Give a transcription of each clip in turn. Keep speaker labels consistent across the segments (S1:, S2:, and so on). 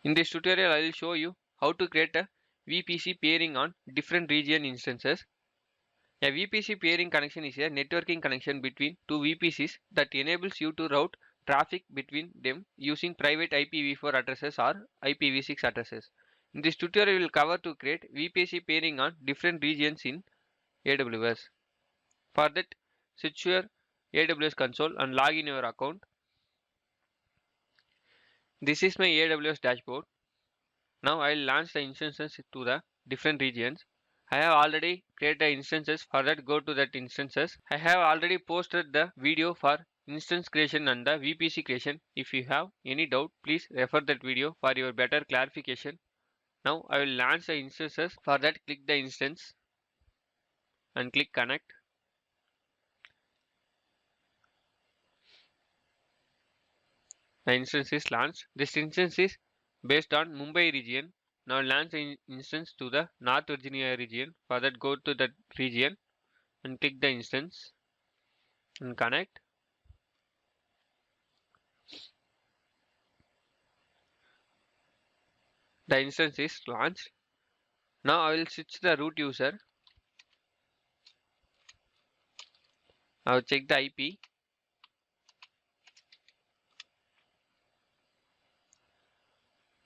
S1: In this tutorial, I will show you how to create a VPC peering on different region instances. A VPC peering connection is a networking connection between two VPCs that enables you to route traffic between them using private IPv4 addresses or IPv6 addresses. In this tutorial, we will cover to create VPC peering on different regions in AWS. For that, switch your AWS console and log in your account. This is my AWS dashboard. Now I will launch the instances to the different regions. I have already created the instances. For that, go to that instances. I have already posted the video for instance creation and the VPC creation. If you have any doubt, please refer that video for your better clarification. Now I will launch the instances. For that, click the instance and click connect. The instance is launched. This instance is based on Mumbai region. Now launch the instance to the North Virginia region. For that, go to that region and click the instance and connect. The instance is launched. Now I will switch the root user. I will check the IP.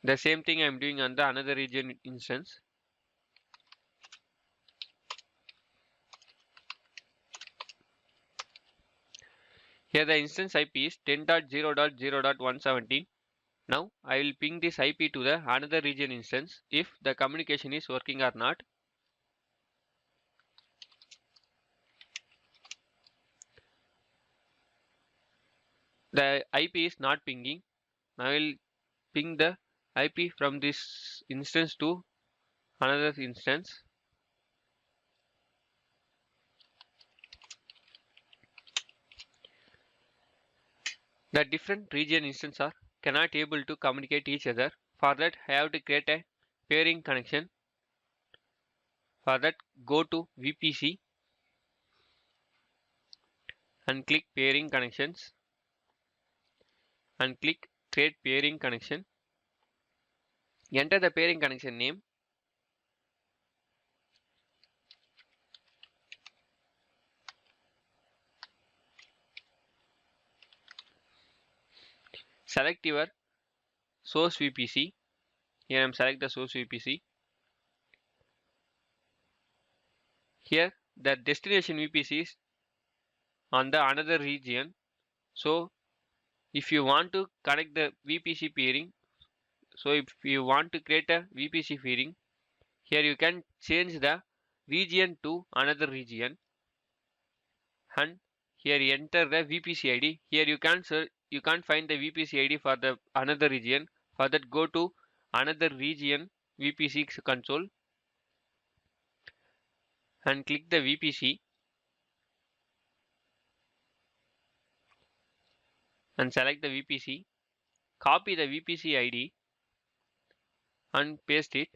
S1: The same thing I am doing on the another region instance. Here the instance IP is 10.0.0.117. Now I will ping this IP to the another region instance if the communication is working or not. The IP is not pinging. I will ping the IP from this instance to another instance. The different region instances are cannot able to communicate each other. For that, I have to create a peering connection. For that, go to VPC and click peering connections and click create peering connection. Enter the peering connection name. Select your source VPC. Here I am select the source VPC. Here the destination VPC is on the another region. So if you want to connect the VPC peering, so if you want to create a VPC peering, here you can change the region to another region and here enter the VPC ID. Here you can't find the VPC ID for the another region. For that, go to another region VPC console and click the VPC and select the VPC. Copy the VPC ID and paste it.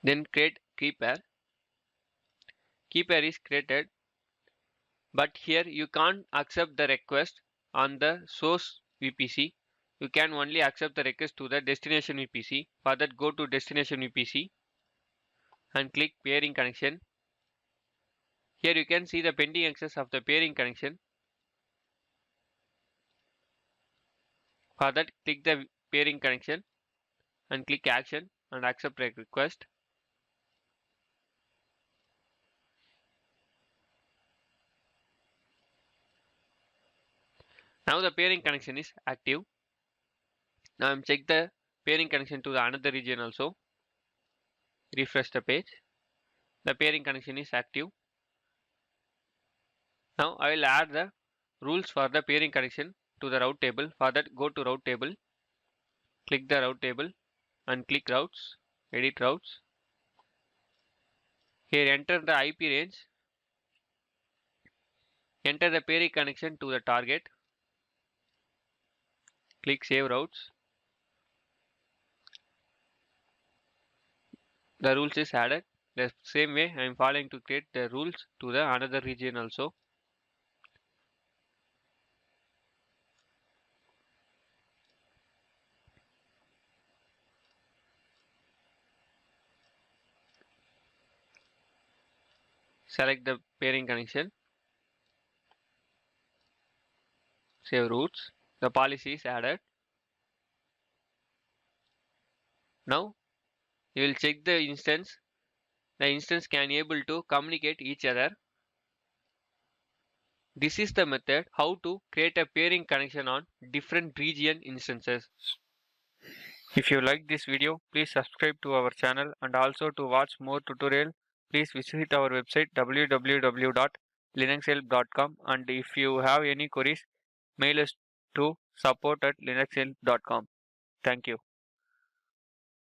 S1: Then create key pair. Key pair is created, but here you can't accept the request on the source VPC. You can only accept the request to the destination VPC. For that, go to destination VPC and click peering connection. Here you can see the pending access of the peering connection. For that, click the peering connection and click action and accept request. Now the peering connection is active. Now I'm check the peering connection to the another region also. Refresh the page. The peering connection is active. Now I will add the rules for the peering connection to the route table. For that, go to route table, click the route table and click routes, edit routes. Here enter the IP range. Enter the peering connection to the target. Click save routes. The rules is added. The same way I am following to create the rules to the another region also. select the pairing connection, save routes, the policy is added. Now you will check the instance can able to communicate each other. This is the method how to create a pairing connection on different region instances. If you like this video, please subscribe to our channel, and also to watch more tutorial, please visit our website www.linuxhelp.com, and if you have any queries, mail us to support@linuxhelp.com. Thank you.